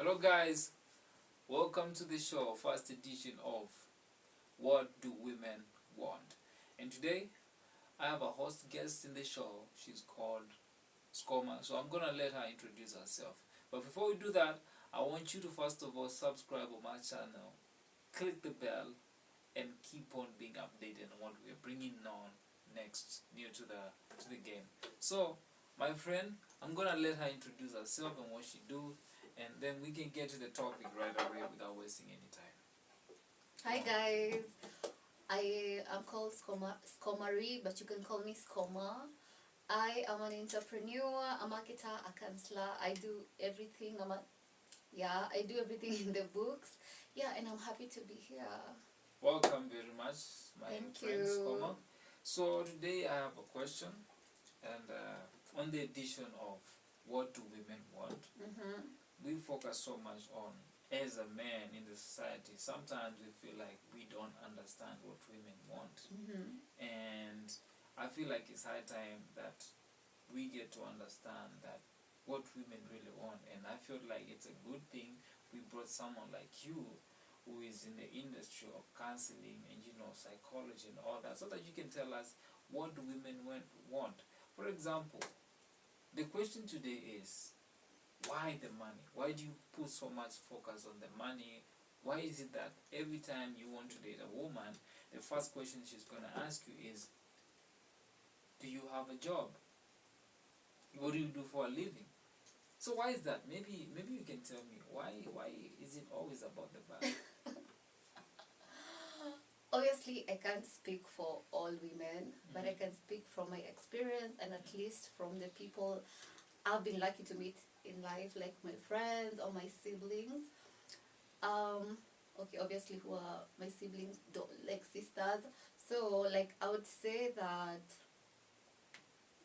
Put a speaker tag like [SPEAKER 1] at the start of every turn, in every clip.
[SPEAKER 1] Hello, guys. Welcome to the show, first edition of What Do Women Want? And today, I have a host guest in the show. She's called Skoma. So I'm gonna let her introduce herself. But before we do that, I want you to first of all subscribe on my channel, click the bell, and keep on being updated on what we're bringing on next new to the game. So, my friend, I'm gonna let her introduce herself and what she do, and then we can get to the topic right away without wasting any time.
[SPEAKER 2] Hi guys, I am called Skomari, but you can call me Skoma. I am an entrepreneur, a marketer, a counselor. I do everything. I do everything in the books. Yeah, and I'm happy to be here.
[SPEAKER 1] Welcome very much, my
[SPEAKER 2] Thank
[SPEAKER 1] friend
[SPEAKER 2] you.
[SPEAKER 1] Skoma. So today I have a question, and on the edition of What Do Women Want? We focus so much on, as a man in the society, sometimes we feel like we don't understand what women want. And I feel like it's high time that we get to understand that what women really want. And I feel like it's a good thing we brought someone like you who is in the industry of counseling and psychology and all that, so that you can tell us what do women want. For example, the question today is, why the money? Why do you put so much focus on the money? Why is it that every time you want to date a woman, the first question she's going to ask you is, do you have a job? What do you do for a living? So why is that? Maybe you can tell me why is it always about the money?
[SPEAKER 2] Obviously, I can't speak for all women, but I can speak from my experience and at least from the people I've been lucky to meet in life, like my friends or my siblings. Obviously, who are my siblings, like sisters. So, like, I would say that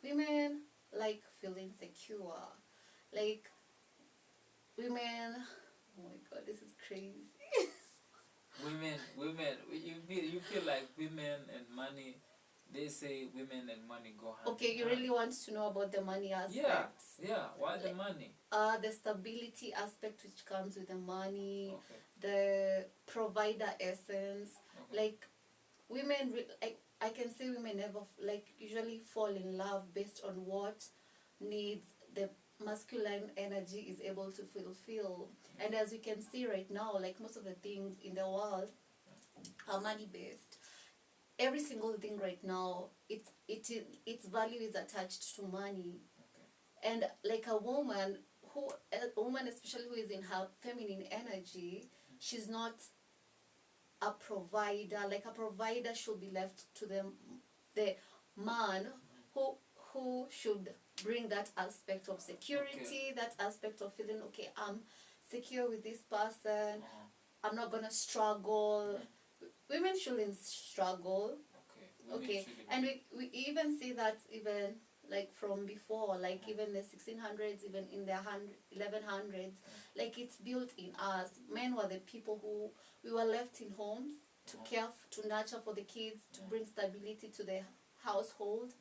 [SPEAKER 2] women like feeling secure. Like, women, oh my god, this is crazy.
[SPEAKER 1] women, you feel like women and money. They say women and money go hand
[SPEAKER 2] Okay,
[SPEAKER 1] in
[SPEAKER 2] you
[SPEAKER 1] hand.
[SPEAKER 2] really want to know about the money aspect?
[SPEAKER 1] Yeah. Why the money?
[SPEAKER 2] The stability aspect which comes with the money,
[SPEAKER 1] Okay.
[SPEAKER 2] the provider essence.
[SPEAKER 1] Okay.
[SPEAKER 2] Like, women, I can say women never, usually fall in love based on what needs the masculine energy is able to fulfill. And as you can see right now, like most of the things in the world are money based. Every single thing right now, its value is attached to money.
[SPEAKER 1] Okay.
[SPEAKER 2] And like a woman especially who is in her feminine energy, she's not a provider. Like, a provider should be left to the man who should bring that aspect of security, that aspect of feeling, okay, I'm secure with this person, I'm not gonna struggle. Women shouldn't struggle. Okay. And we even see that even like from before, like even the 1600s, even in the 1100s, like it's built in us. Men were the people who we were left in homes to care, to nurture for the kids, to bring stability to the household.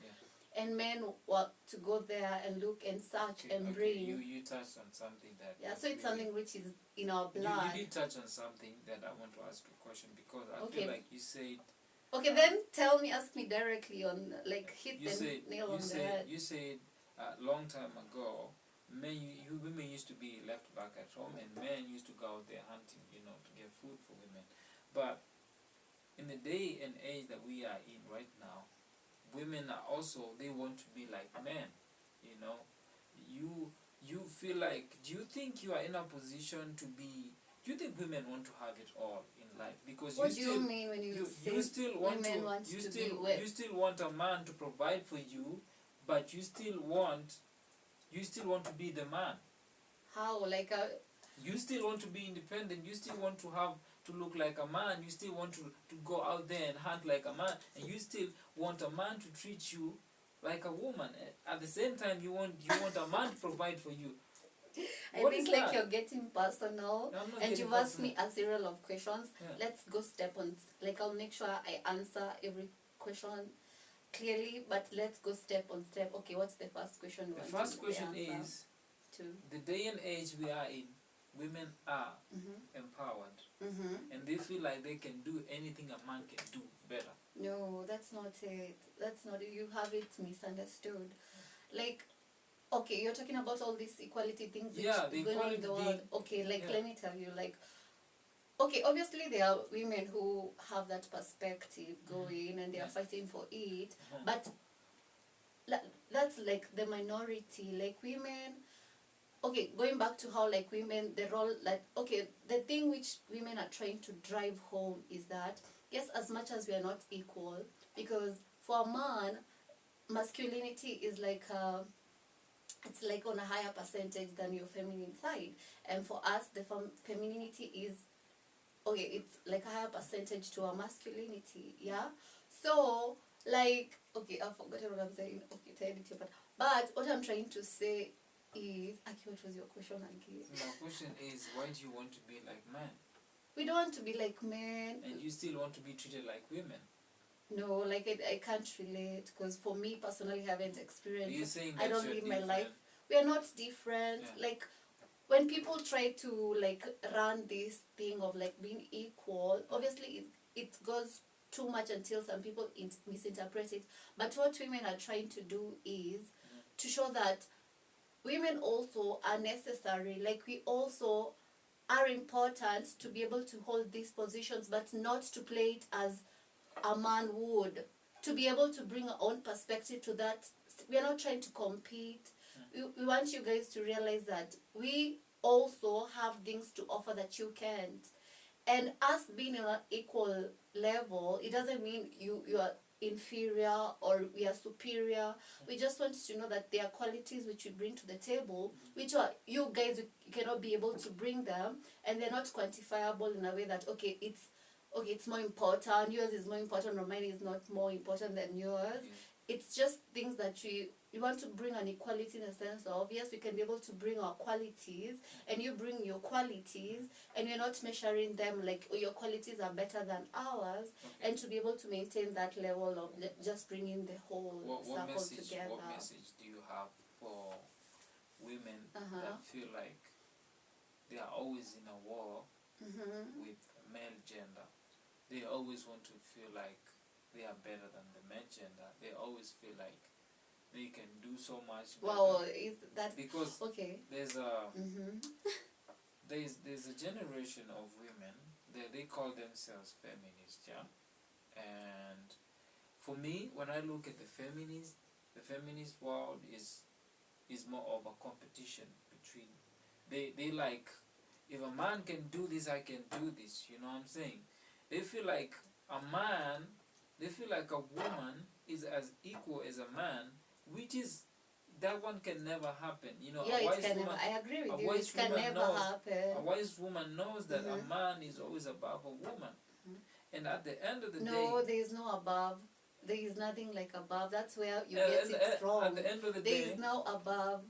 [SPEAKER 2] And men were to go there and look and search and bring.
[SPEAKER 1] You touched on something that.
[SPEAKER 2] Yeah, so it's something which is in our blood.
[SPEAKER 1] You did touch on something that I want to ask a question, because I feel like you said.
[SPEAKER 2] Okay, then ask me directly on, like, hit the nail on the head.
[SPEAKER 1] You said a long time ago, women used to be left back at home, and men used to go out there hunting, to get food for women. But in the day and age that we are in right now, women are also, they want to be like men. You feel like, do you think you are in a position to be? Do you think women want to have it all in life? Because
[SPEAKER 2] what do you mean when you say
[SPEAKER 1] you still want
[SPEAKER 2] women
[SPEAKER 1] to,
[SPEAKER 2] want
[SPEAKER 1] you
[SPEAKER 2] to
[SPEAKER 1] still
[SPEAKER 2] be
[SPEAKER 1] you still want a man to provide for you, but you still want to be the man.
[SPEAKER 2] How? Like
[SPEAKER 1] you still want to be independent. You still want to look like a man. You still want to go out there and hunt like a man, and you still want a man to treat you like a woman. At the same time, you want a man to provide for you.
[SPEAKER 2] I think like you're getting personal, and you've asked me a series of questions. Let's go step on. Like, I'll make sure I answer every question clearly, but let's go step on step. Okay, what's the first question?
[SPEAKER 1] The first question is, the day and age we are in, women are empowered, and they feel like they can do anything a man can do better.
[SPEAKER 2] No, that's not it. That's not it. You have it misunderstood. Like, okay, you're talking about all these equality things
[SPEAKER 1] Yeah, the
[SPEAKER 2] going on in the world.
[SPEAKER 1] equality
[SPEAKER 2] Okay, like,
[SPEAKER 1] yeah.
[SPEAKER 2] let me tell you, like, okay, obviously there are women who have that perspective going and they are fighting for it, but that's like the minority. Like, women, okay, going back to how, like, women, the role, like, okay, the thing which women are trying to drive home is that, yes, as much as we are not equal, because for a man, masculinity is like it's like on a higher percentage than your feminine side, and for us the femininity is, okay, it's like a higher percentage to our masculinity, yeah. So, like, okay, I've forgotten what I'm saying. Okay, tell it to, but what I'm trying to say is, Aki, what was your question again?
[SPEAKER 1] My question is, why do you want to be like men?
[SPEAKER 2] We don't want to be like men.
[SPEAKER 1] And you still want to be treated like women?
[SPEAKER 2] No, like, I can't relate, because for me personally, I haven't experienced.
[SPEAKER 1] You're saying
[SPEAKER 2] I
[SPEAKER 1] that
[SPEAKER 2] don't
[SPEAKER 1] you're
[SPEAKER 2] live
[SPEAKER 1] different.
[SPEAKER 2] my life. We are not different.
[SPEAKER 1] Yeah.
[SPEAKER 2] Like, when people try to, like, run this thing of, like, being equal, obviously it goes too much until some people misinterpret it. But what women are trying to do is to show that women also are necessary. Like, we also are important to be able to hold these positions, but not to play it as a man would. To be able to bring our own perspective to that. We are not trying to compete. We want you guys to realize that we also have things to offer that you can't. And us being on an equal level, it doesn't mean you are inferior or we are superior. We just want you to know that there are qualities which we bring to the table, which are you guys, you cannot be able to bring them, and they're not quantifiable in a way that, okay, it's more important, yours is more important, or mine is not more important than yours. It's just things that we want to bring an equality in a sense of, yes, we can be able to bring our qualities, and you bring your qualities, and we're not measuring them like, oh, your qualities are better than ours, and to be able to maintain that level of just bringing the whole circle together.
[SPEAKER 1] What message do you have for women that feel like they are always in a war with male gender? They always want to feel like they are better than the male gender. They always feel like they can do so much better.
[SPEAKER 2] Well, is that
[SPEAKER 1] because
[SPEAKER 2] okay?
[SPEAKER 1] There's a there's a generation of women they call themselves feminists, yeah. And for me, when I look at the feminist world is more of a competition between they like, if a man can do this, I can do this. You know what I'm saying? They feel like they feel like a woman is as equal as a man, which is, that one can never happen. You know,
[SPEAKER 2] yeah,
[SPEAKER 1] a wise
[SPEAKER 2] it can
[SPEAKER 1] woman,
[SPEAKER 2] never. I agree with
[SPEAKER 1] a
[SPEAKER 2] you.
[SPEAKER 1] wise
[SPEAKER 2] It can
[SPEAKER 1] woman
[SPEAKER 2] never
[SPEAKER 1] knows,
[SPEAKER 2] happen.
[SPEAKER 1] a wise woman knows that a man is always above a woman. And at the end of the day...
[SPEAKER 2] No, there is no above. There is nothing like above. That's where you get it wrong.
[SPEAKER 1] At the end of the day...
[SPEAKER 2] There is no above.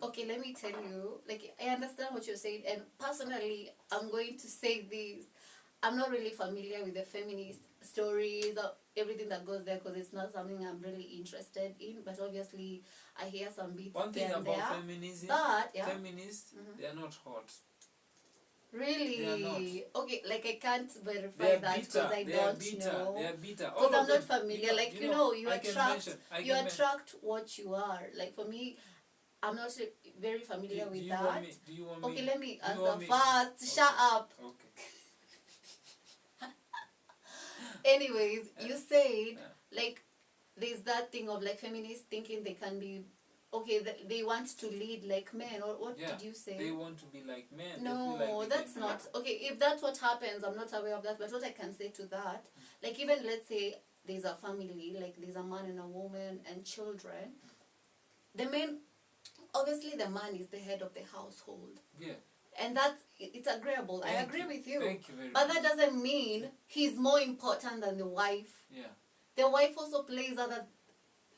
[SPEAKER 2] Okay, let me tell you. Like, I understand what you're saying. And personally, I'm going to say this. I'm not really familiar with the feminist stories or everything that goes there, because it's not something I'm really interested in. But obviously, I hear some bits
[SPEAKER 1] one thing
[SPEAKER 2] here and
[SPEAKER 1] about
[SPEAKER 2] there.
[SPEAKER 1] feminism,
[SPEAKER 2] But, yeah.
[SPEAKER 1] feminists, they are not hot.
[SPEAKER 2] Really?
[SPEAKER 1] They are not.
[SPEAKER 2] Okay, like, I can't verify that because I don't know.
[SPEAKER 1] They are bitter.
[SPEAKER 2] Because I'm not familiar. Like, you attract
[SPEAKER 1] attract
[SPEAKER 2] what you are. Like, for me, I'm not very familiar with that.
[SPEAKER 1] Do you want me?
[SPEAKER 2] Okay, let me answer first. Shut up.
[SPEAKER 1] Okay.
[SPEAKER 2] Anyways, you said, like, there's that thing of, like, feminists thinking they can be, okay, they want to lead like men, or what did you say?
[SPEAKER 1] They want to be like men.
[SPEAKER 2] No, that's not, okay, if that's what happens, I'm not aware of that, but what I can say to that, like, even let's say there's a family, like, there's a man and a woman and children, the man, obviously the man is the head of the household.
[SPEAKER 1] Yeah.
[SPEAKER 2] And it's agreeable. I agree with you.
[SPEAKER 1] Thank you very
[SPEAKER 2] but
[SPEAKER 1] much.
[SPEAKER 2] That doesn't mean he's more important than the wife.
[SPEAKER 1] Yeah.
[SPEAKER 2] The wife also plays other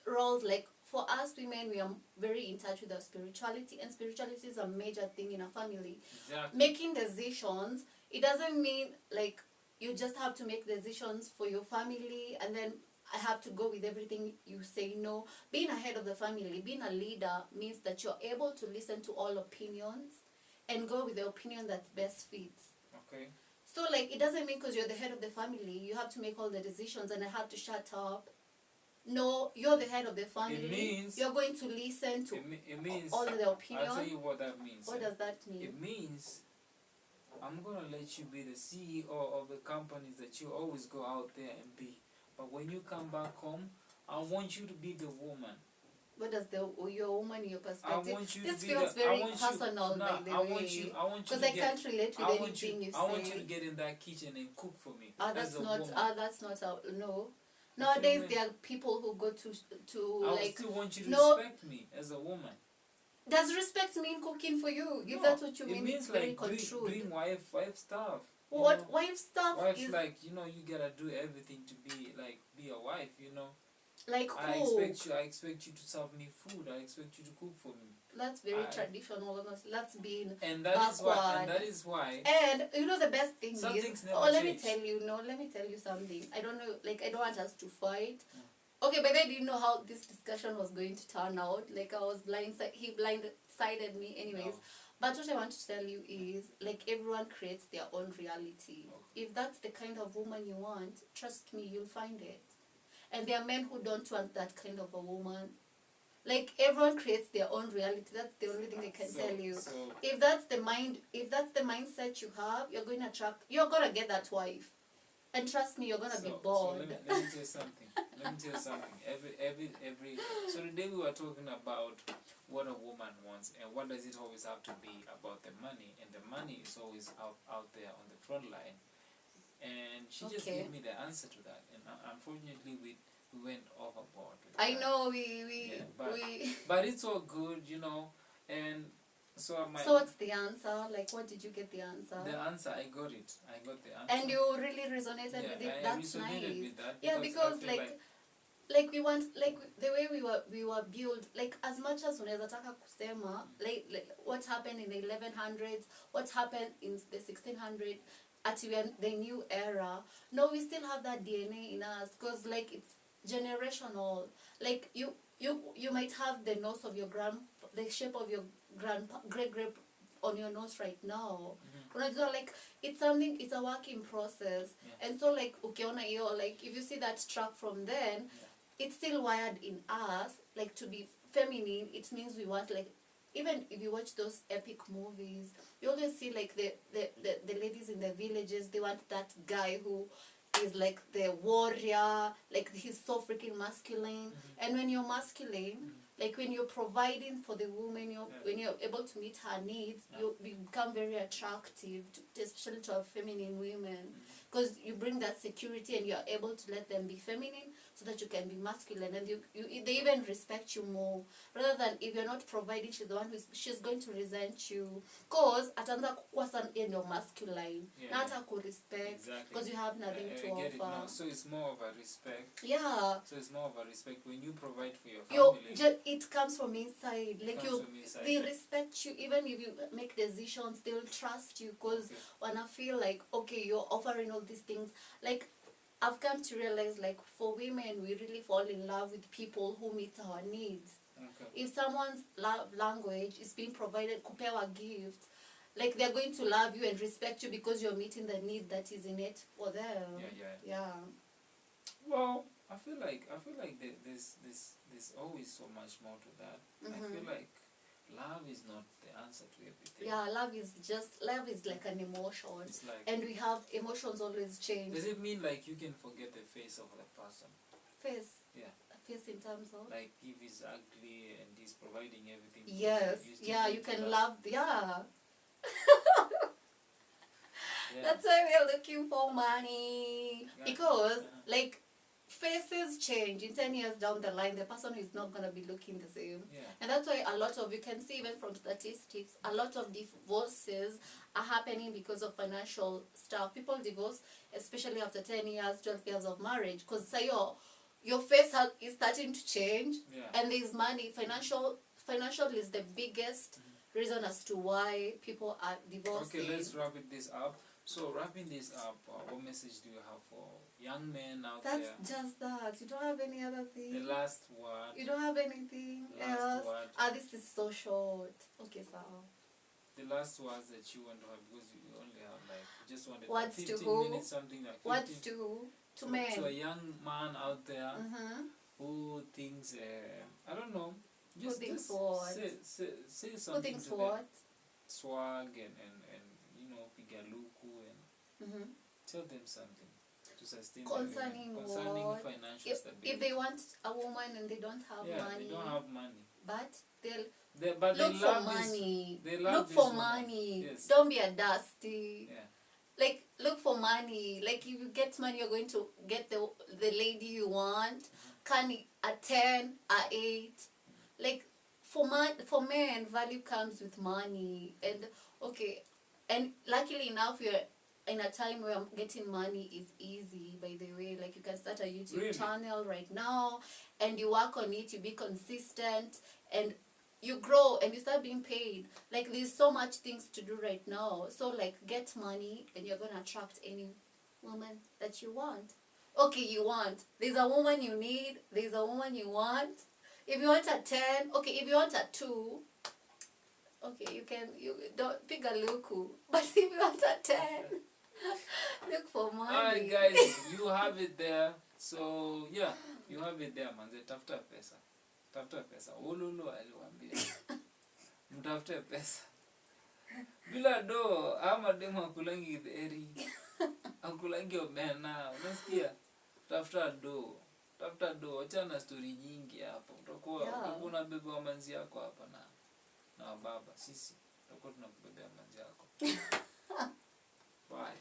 [SPEAKER 2] roles. Like, for us women, we are very in touch with our spirituality, and spirituality is a major thing in a family.
[SPEAKER 1] Exactly.
[SPEAKER 2] Making decisions, it doesn't mean, like, you just have to make decisions for your family and then I have to go with everything you say. No. Being a head of the family, being a leader, means that you're able to listen to all opinions and go with the opinion that best fits.
[SPEAKER 1] Okay.
[SPEAKER 2] So, like, it doesn't mean because you're the head of the family, you have to make all the decisions and I have to shut up. No, you're the head of the family.
[SPEAKER 1] It means
[SPEAKER 2] you're going to listen to
[SPEAKER 1] it means
[SPEAKER 2] all the opinion.
[SPEAKER 1] I'll tell you what that means.
[SPEAKER 2] What does that mean?
[SPEAKER 1] It means I'm gonna let you be the CEO of the companies that you always go out there and be. But when you come back home, I want you to be the woman.
[SPEAKER 2] What does your woman in your perspective?
[SPEAKER 1] I want you
[SPEAKER 2] this
[SPEAKER 1] to be
[SPEAKER 2] feels
[SPEAKER 1] the,
[SPEAKER 2] very
[SPEAKER 1] I want
[SPEAKER 2] personal,
[SPEAKER 1] you,
[SPEAKER 2] by the
[SPEAKER 1] I
[SPEAKER 2] way.
[SPEAKER 1] want you
[SPEAKER 2] Because
[SPEAKER 1] to
[SPEAKER 2] I can't relate with anything you say.
[SPEAKER 1] I want you to get in that kitchen and cook for me.
[SPEAKER 2] That's not.
[SPEAKER 1] Woman.
[SPEAKER 2] That's not. No. Nowadays there are people who go to
[SPEAKER 1] I
[SPEAKER 2] like.
[SPEAKER 1] still want you to
[SPEAKER 2] no,
[SPEAKER 1] respect me as a woman.
[SPEAKER 2] Does respect mean cooking for you? If that's what you mean, it's very controlled.
[SPEAKER 1] Doing wife stuff.
[SPEAKER 2] What wife stuff
[SPEAKER 1] wife's
[SPEAKER 2] is
[SPEAKER 1] like, you gotta do everything to be a wife,
[SPEAKER 2] like
[SPEAKER 1] I expect you to serve me food. I expect you to cook for me.
[SPEAKER 2] That's very traditional, honestly. That's being
[SPEAKER 1] and
[SPEAKER 2] backward.
[SPEAKER 1] that is why.
[SPEAKER 2] And you know the best thing is.
[SPEAKER 1] Never
[SPEAKER 2] let
[SPEAKER 1] change.
[SPEAKER 2] Let me tell you something. I don't know. Like I don't want us to fight. Okay, but I didn't know how this discussion was going to turn out. Like I was he blindsided me, anyways.
[SPEAKER 1] No.
[SPEAKER 2] But what I want to tell you is, like, everyone creates their own reality. If that's the kind of woman you want, trust me, you'll find it. And there are men who don't want that kind of a woman. Like, everyone creates their own reality. That's the only thing I can tell you. If that's the mindset you have, you're going to get that wife. And trust me, you're going to be bored.
[SPEAKER 1] So let me tell you something. So today we were talking about what a woman wants and what does it always have to be about the money. And the money is always out there on the front line. And she just gave me the answer to that. And unfortunately, we went overboard.
[SPEAKER 2] I know,
[SPEAKER 1] but it's all good, And so
[SPEAKER 2] what's the answer? Like, what did you get the answer?
[SPEAKER 1] The answer, I got it. I got the answer.
[SPEAKER 2] And you really resonated with it? That's nice.
[SPEAKER 1] With that
[SPEAKER 2] because like we want, like the way we were built, like as much as unaweza taka kusema, like what happened in the 1100s, what happened in the 1600s, at the new era. No, we still have that DNA in us, because like it's generational. Like you might have the nose of your the shape of your great on your nose right now. Like it's a work in process. And so like ukiona hiyo, like if you see that track from then, it's still wired in us, like to be feminine. It means we want, like, even if you watch those epic movies, you always see like the ladies in the villages, they want that guy who is like the warrior, like he's so freaking masculine. And when you're masculine, like when you're providing for the woman, when you're able to meet her needs, you become very attractive, especially to feminine women, because you bring that security and you're able to let them be feminine so that you can be masculine, and they even respect you more, rather than if you're not providing, she's the one she's going to resent you, because ataanza kukuwa sana you're masculine, na hata kurespect, because you have nothing to offer.
[SPEAKER 1] So it's more of a respect.
[SPEAKER 2] So
[SPEAKER 1] it's more of a respect when you provide for your family.
[SPEAKER 2] It comes from inside. Like they respect you. Even if you make decisions, they'll trust you, because wanna feel like, okay, you're offering all these things. Like I've come to realize, like, for women, we really fall in love with people who meet our needs. If someone's love language is being provided, kupewa gift, like they're going to love you and respect you because you're meeting the need that is in it for them. Yeah.
[SPEAKER 1] Well, I feel like there's always so much more to that. I feel like love is not the answer to everything.
[SPEAKER 2] Yeah, love is like an emotion. And we have emotions always change.
[SPEAKER 1] Does it mean like you can forget the face of the person?
[SPEAKER 2] Face?
[SPEAKER 1] Yeah.
[SPEAKER 2] Face in terms of?
[SPEAKER 1] Like if he's ugly and he's providing everything.
[SPEAKER 2] Yes. You can love. Yeah. That's why we're looking for money. Because like faces change. In 10 years down the line, the person is not going to be looking the same. And that's why a lot of, you can see even from statistics, a lot of divorces are happening because of financial stuff. People divorce, especially after 10 years, 12 years of marriage, because your face is starting to change, and there's money. Financial is the biggest reason as to why people are divorcing.
[SPEAKER 1] Okay, let's wrap this up. So wrapping this up, what message do you have for young men out there?
[SPEAKER 2] That's just that. You don't have any other thing?
[SPEAKER 1] The last word.
[SPEAKER 2] You don't have anything else?
[SPEAKER 1] Word.
[SPEAKER 2] This is so short. Okay, so
[SPEAKER 1] the last words that you want to have, because you only have like, you just wanted
[SPEAKER 2] Words
[SPEAKER 1] 15
[SPEAKER 2] to who?
[SPEAKER 1] minutes, something like 15.
[SPEAKER 2] Words to who? To men.
[SPEAKER 1] To a young man out there who thinks, I don't know, just,
[SPEAKER 2] who thinks
[SPEAKER 1] just
[SPEAKER 2] what?
[SPEAKER 1] say something
[SPEAKER 2] Who thinks
[SPEAKER 1] to
[SPEAKER 2] what?
[SPEAKER 1] them. Swag and you know, pigaluku and tell them something to sustain
[SPEAKER 2] concerning
[SPEAKER 1] concerning financial stability.
[SPEAKER 2] If they want a woman and they don't have money,
[SPEAKER 1] they don't have money,
[SPEAKER 2] but
[SPEAKER 1] but
[SPEAKER 2] look
[SPEAKER 1] they
[SPEAKER 2] for
[SPEAKER 1] love
[SPEAKER 2] money.
[SPEAKER 1] This, they love
[SPEAKER 2] look
[SPEAKER 1] this
[SPEAKER 2] for
[SPEAKER 1] woman.
[SPEAKER 2] money.
[SPEAKER 1] Yes.
[SPEAKER 2] Don't be a dusty.
[SPEAKER 1] Yeah.
[SPEAKER 2] Like, look for money. Like, if you get money, you're going to get the lady you want. Can a 10, a 8. Like, for men, value comes with money. And okay, and luckily enough, we're in a time where getting money is easy. By the way, like, you can start a YouTube channel right now, and you work on it. You be consistent, and you grow, and you start being paid. Like, there's so much things to do right now. So, like, get money, and you're gonna attract any woman that you want. Okay, you want. There's a woman you need. There's a woman you want. If you want a 10, okay. If you want a 2, okay, you don't pick a luku. But if you want a 10, look for money.
[SPEAKER 1] Alright, guys, you have it there. So yeah, you have it there, man. Tafuta pesa. Tafuta pesa. Ululu aliwaambia. Mtafute pesa. Bila do, ama demo akulangi eri. Akulangi omena. Unasikia? Tafuta do. Acha na story nyingi hapo. Utakuwa unabeba manzi yako hapa na baba. Sisi tutakuwa tunakubebea manzi yako. Bye.